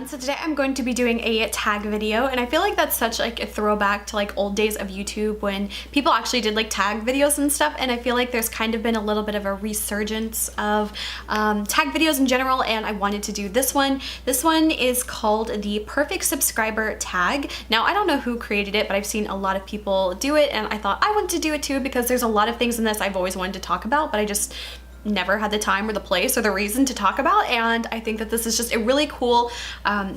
everyone. So today I'm going to be doing a tag video, and I feel like that's such like a throwback to like old days of YouTube when people actually did like tag videos and stuff, and I feel like there's kind of been a little bit of a resurgence of tag videos in general, and I wanted to do this one. This one is called the perfect subscriber tag. Now I don't know who created it, but I've seen a lot of people do it, and I thought I wanted to do it too because there's a lot of things in this I've always wanted to talk about, but I just never had the time or the place or the reason to talk about, and I think that this is just a really cool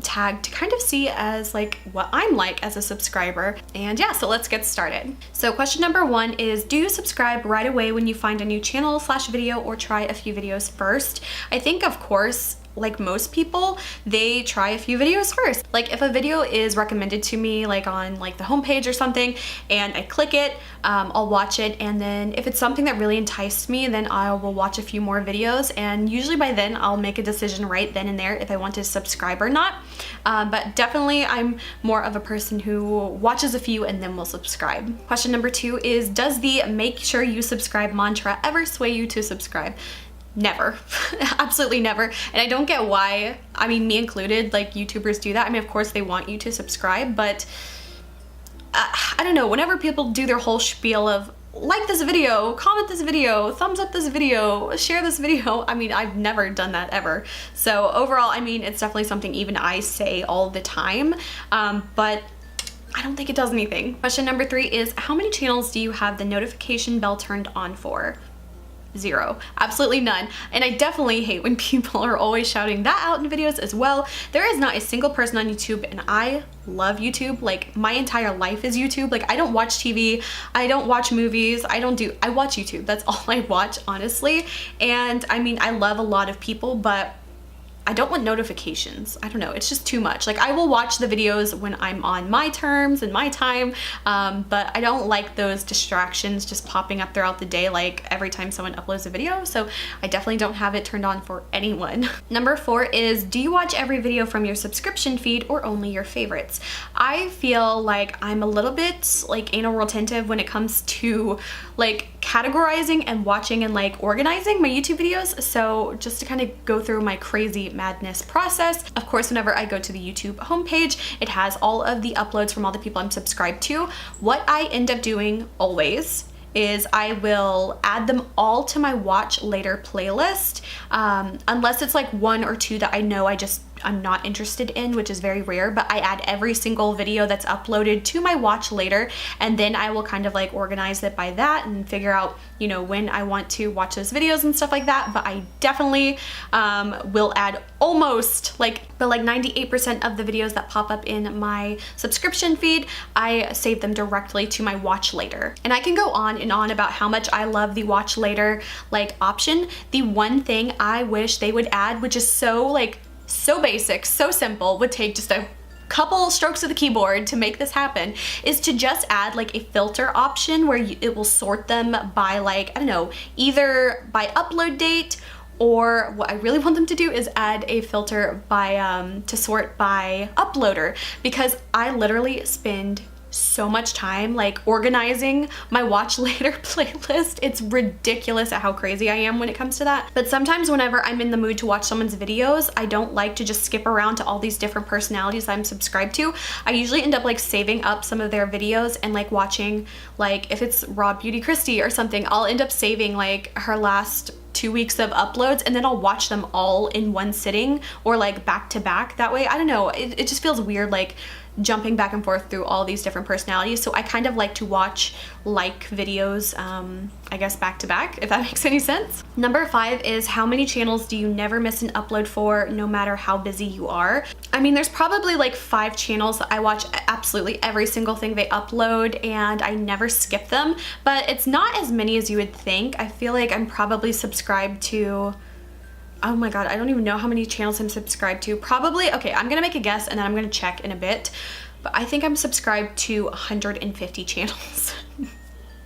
tag to kind of see as like what I'm like as a subscriber. And yeah, so let's get started. So question number one is, do you subscribe right away when you find a new channel / video or try a few videos first? I think of course, like most people, they try a few videos first. Like if a video is recommended to me like on like the homepage or something and I click it, I'll watch it, and then if it's something that really enticed me, then I will watch a few more videos, and usually by then I'll make a decision right then and there if I want to subscribe or not. But definitely I'm more of a person who watches a few and then will subscribe. Question number two is, does the make sure you subscribe mantra ever sway you to subscribe? Never. Absolutely never. And I don't get why, I mean, me included, like YouTubers do that. I mean, of course they want you to subscribe, but I don't know, whenever people do their whole spiel of like this video, comment this video, thumbs up this video, share this video, I mean, I've never done that ever. So overall, I mean, it's definitely something even I say all the time, but I don't think it does anything. Question number three is, how many channels do you have the notification bell turned on for? Zero. Absolutely none. And I definitely hate when people are always shouting that out in videos as well. There is not a single person on YouTube, and I love YouTube. Like my entire life is YouTube. Like I don't watch TV, I don't watch movies, I watch YouTube. That's all I watch, honestly. And I mean, I love a lot of people, but I don't want notifications. I don't know, it's just too much. Like I will watch the videos when I'm on my terms and my time, but I don't like those distractions just popping up throughout the day like every time someone uploads a video, so I definitely don't have it turned on for anyone. Number four is, do you watch every video from your subscription feed or only your favorites? I feel like I'm a little bit like anal retentive when it comes to like categorizing and watching and like organizing my YouTube videos, so just to kind of go through my crazy madness process. Of course, whenever I go to the YouTube homepage, it has all of the uploads from all the people I'm subscribed to. What I end up doing always is I will add them all to my watch later playlist, unless it's like one or two that I know I'm not interested in, which is very rare, but I add every single video that's uploaded to my watch later, and then I will kind of like organize it by that and figure out, you know, when I want to watch those videos and stuff like that. But I definitely will add almost like 98% of the videos that pop up in my subscription feed, I save them directly to my watch later. And I can go on and on about how much I love the watch later like option. The one thing I wish they would add, which is so basic, so simple, would take just a couple strokes of the keyboard to make this happen, is to just add like a filter option where it will sort them by like, I don't know, either by upload date, or what I really want them to do is add a filter by to sort by uploader, because I literally spend so much time like organizing my watch later playlist. It's ridiculous at how crazy I am when it comes to that. But sometimes whenever I'm in the mood to watch someone's videos, I don't like to just skip around to all these different personalities I'm subscribed to. I usually end up like saving up some of their videos and like watching, like if it's Raw Beauty Christie or something, I'll end up saving like her last 2 weeks of uploads, and then I'll watch them all in one sitting or like back to back. That way, I don't know, it just feels weird like jumping back and forth through all these different personalities. So I kind of like to watch like videos, I guess back to back, if that makes any sense. Number five is, how many channels do you never miss an upload for, no matter how busy you are? I mean, there's probably like 5 channels that I watch absolutely every single thing they upload, and I never skip them, but it's not as many as you would think. I feel like I'm probably subscribed to, oh my god, I don't even know how many channels I'm subscribed to. Probably, okay, I'm gonna make a guess and then I'm gonna check in a bit, but I think I'm subscribed to 150 channels.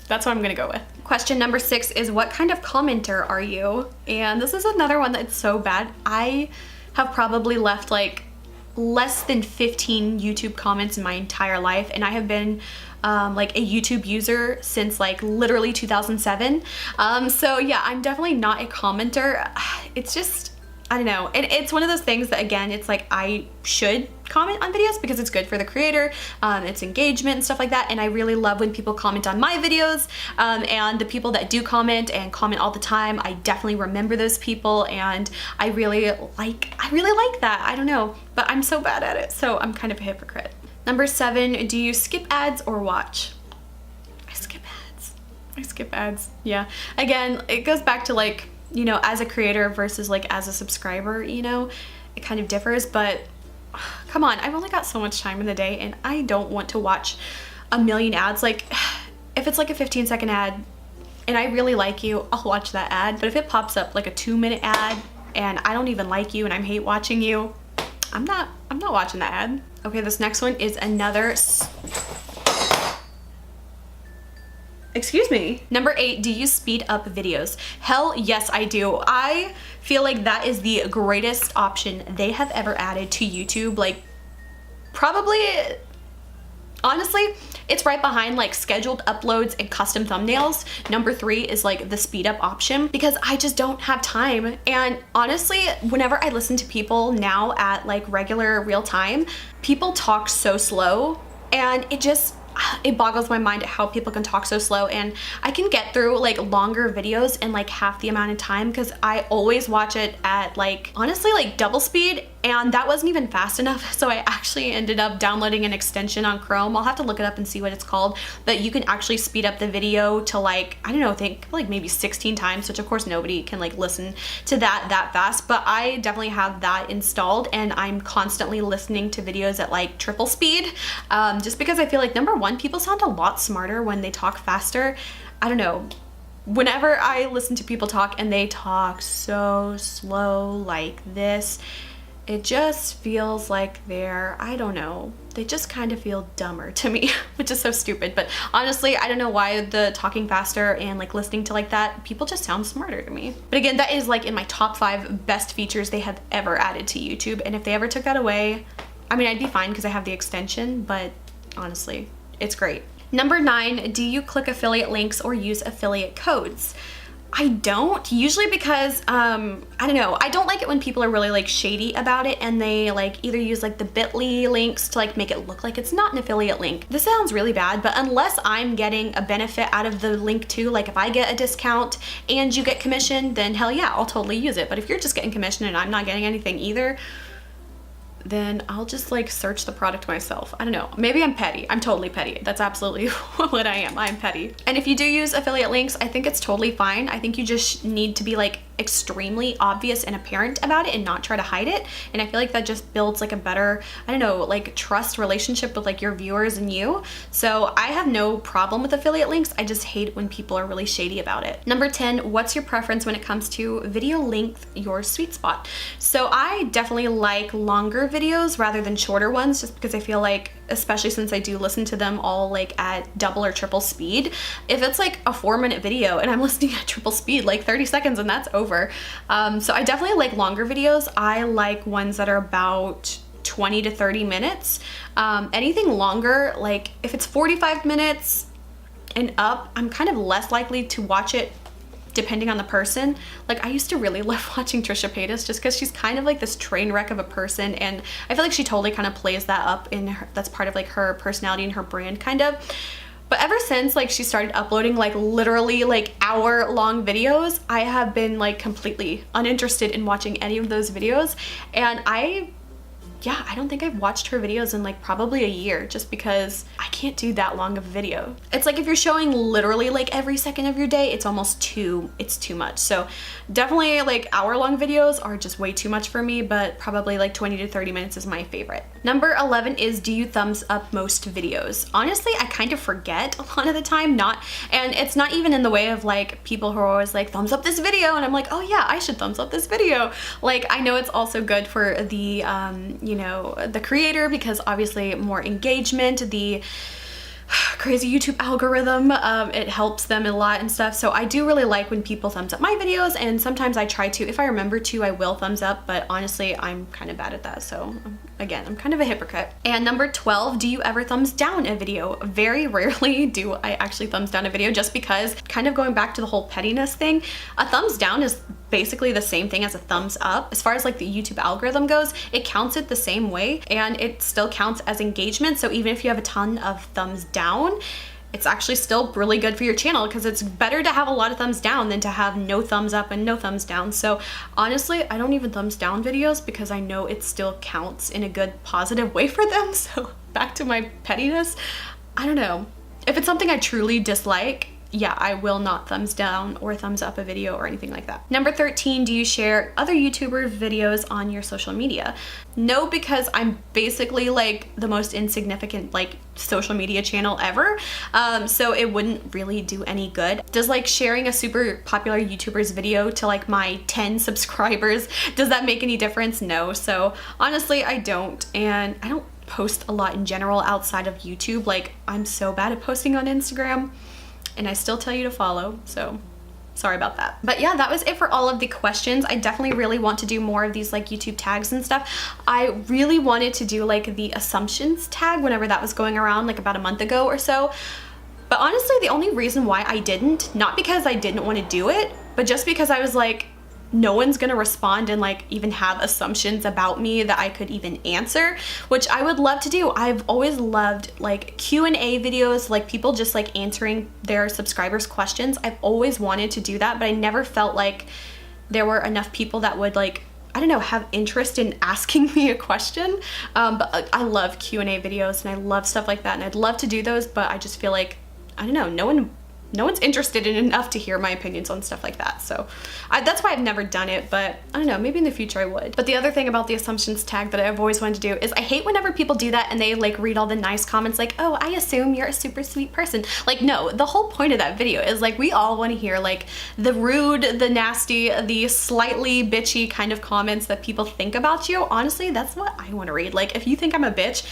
That's what I'm gonna go with. Question number 6 is, what kind of commenter are you? And this is another one that's so bad. I have probably left like less than 15 YouTube comments in my entire life, and I have been like a YouTube user since like literally 2007. So yeah, I'm definitely not a commenter. It's just, I don't know. And it's one of those things that, again, it's like I should comment on videos because it's good for the creator, it's engagement and stuff like that. And I really love when people comment on my videos, and the people that do comment and comment all the time, I definitely remember those people, and I really like that. I don't know, but I'm so bad at it, so I'm kind of a hypocrite. Number 7, do you skip ads or watch? I skip ads. Yeah. Again, it goes back to like, you know, as a creator versus like as a subscriber, you know, it kind of differs, but come on, I've only got so much time in the day and I don't want to watch a million ads. Like if it's like a 15-second ad and I really like you, I'll watch that ad. But if it pops up like a 2-minute ad and I don't even like you and I hate watching you, I'm not watching that ad. Okay, this next one is another excuse me. Number 8, do you speed up videos? Hell yes, I do. I feel like that is the greatest option they have ever added to YouTube. Like, probably, honestly, it's right behind like scheduled uploads and custom thumbnails. Number 3 is like the speed up option because I just don't have time. And honestly, whenever I listen to people now at like regular real time, people talk so slow and it boggles my mind at how people can talk so slow, and I can get through like longer videos in like half the amount of time because I always watch it at like, honestly, like double speed, and that wasn't even fast enough. So I actually ended up downloading an extension on Chrome. I'll have to look it up and see what it's called, but you can actually speed up the video to like, I don't know, think like maybe 16 times, which of course nobody can like listen to that fast, but I definitely have that installed and I'm constantly listening to videos at like triple speed, just because I feel like, number 1, people sound a lot smarter when they talk faster. I don't know. Whenever I listen to people talk and they talk so slow like this, it just feels like I don't know, they just kind of feel dumber to me, which is so stupid. But honestly, I don't know why the talking faster and like listening to like that, people just sound smarter to me. But again, that is like in my top 5 best features they have ever added to YouTube. And if they ever took that away, I mean, I'd be fine because I have the extension, but honestly, it's great. Number 9, do you click affiliate links or use affiliate codes? I don't, usually because, I don't know, I don't like it when people are really like shady about it and they like either use like the bit.ly links to like make it look like it's not an affiliate link. This sounds really bad, but unless I'm getting a benefit out of the link too, like if I get a discount and you get commission, then hell yeah, I'll totally use it. But if you're just getting commission and I'm not getting anything either, then I'll just like search the product myself. I don't know, maybe I'm petty. I'm totally petty. That's absolutely what I am. I'm petty. And if you do use affiliate links, I think it's totally fine. I think you just need to be like extremely obvious and apparent about it and not try to hide it. And I feel like that just builds like a better, I don't know, like trust relationship with like your viewers and you. So I have no problem with affiliate links. I just hate when people are really shady about it. Number 10, what's your preference when it comes to video length, your sweet spot? So I definitely like longer videos rather than shorter ones, just because I feel like, especially since I do listen to them all like at double or triple speed, if it's like a 4-minute video and I'm listening at triple speed, like 30 seconds and that's over. So I definitely like longer videos. I like ones that are about 20 to 30 minutes. Anything longer, like if it's 45 minutes and up, I'm kind of less likely to watch it depending on the person. Like I used to really love watching Trisha Paytas just because she's kind of like this train wreck of a person, and I feel like she totally kind of plays that up in her, that's part of like her personality and her brand kind of. But ever since like she started uploading like literally like hour-long videos, I have been like completely uninterested in watching any of those videos. And I don't think I've watched her videos in like probably a year, just because I can't do that long of a video. It's like if you're showing literally like every second of your day, it's too much. So definitely like hour-long videos are just way too much for me, but probably like 20 to 30 minutes is my favorite. Number 11 is, do you thumbs up most videos? Honestly, I kind of forget a lot of the time, and it's not even in the way of like people who are always like, thumbs up this video, and I'm like, oh yeah, I should thumbs up this video. Like I know it's also good for the you know, the creator, because obviously more engagement, the crazy YouTube algorithm, it helps them a lot and stuff. So I do really like when people thumbs up my videos, and sometimes I try to, if I remember to, I will thumbs up, but honestly I'm kind of bad at that, so again, I'm kind of a hypocrite. And number 12, do you ever thumbs down a video? Very rarely do I actually thumbs down a video, just because, kind of going back to the whole pettiness thing, a thumbs down is basically the same thing as a thumbs up. As far as like the YouTube algorithm goes, it counts it the same way, and it still counts as engagement. So even if you have a ton of thumbs down, it's actually still really good for your channel, because it's better to have a lot of thumbs down than to have no thumbs up and no thumbs down. So honestly, I don't even thumbs down videos because I know it still counts in a good positive way for them. So back to my pettiness, I don't know. If it's something I truly dislike, yeah, I will not thumbs down or thumbs up a video or anything like that. Number 13, do you share other YouTuber videos on your social media? No, because I'm basically like the most insignificant like social media channel ever. So it wouldn't really do any good. Does like sharing a super popular YouTuber's video to like my 10 subscribers, does that make any difference? No. So honestly, I don't. And I don't post a lot in general outside of YouTube. Like, I'm so bad at posting on Instagram, and I still tell you to follow, so sorry about that. But yeah, that was it for all of the questions. I definitely really want to do more of these like YouTube tags and stuff. I really wanted to do like the assumptions tag whenever that was going around like about a month ago or so. But honestly, the only reason why I didn't, not because I didn't want to do it, but just because I was like, no one's gonna respond and like even have assumptions about me that I could even answer, which I would love to do. I've always loved like Q&A videos, like people just like answering their subscribers' questions. I've always wanted to do that, but I never felt like there were enough people that would like, I don't know, have interest in asking me a question. But I love Q&A videos and I love stuff like that, and I'd love to do those, but I just feel like, I don't know, no one's interested in enough to hear my opinions on stuff like that. So that's why I've never done it, but I don't know, maybe in the future I would. But the other thing about the assumptions tag that I've always wanted to do is I hate whenever people do that and they like read all the nice comments like, oh, I assume you're a super sweet person. Like, no, the whole point of that video is like, we all want to hear like the rude, the nasty, the slightly bitchy kind of comments that people think about you. Honestly, that's what I want to read. Like, if you think I'm a bitch,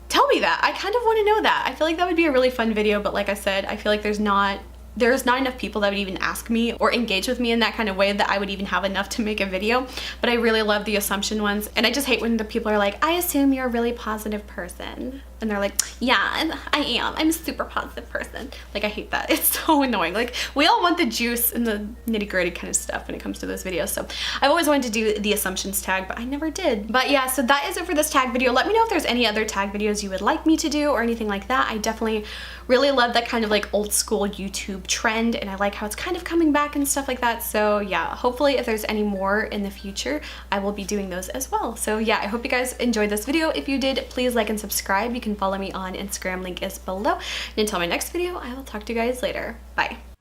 tell me that. I kind of want to know that. I feel like that would be a really fun video, but like I said, I feel like there's not enough people that would even ask me or engage with me in that kind of way that I would even have enough to make a video. But I really love the assumption ones, and I just hate when the people are like, I assume you're a really positive person. And they're like, yeah, I am. I'm a super positive person. Like, I hate that. It's so annoying. Like, we all want the juice and the nitty-gritty kind of stuff when it comes to those videos. So I've always wanted to do the assumptions tag, but I never did. But yeah, so that is it for this tag video. Let me know if there's any other tag videos you would like me to do or anything like that. I definitely really love that kind of like old school YouTube trend, and I like how it's kind of coming back and stuff like that. So yeah, hopefully if there's any more in the future, I will be doing those as well. So yeah, I hope you guys enjoyed this video. If you did, please like and subscribe. You can follow me on Instagram, link is below. And until my next video, I will talk to you guys later. Bye.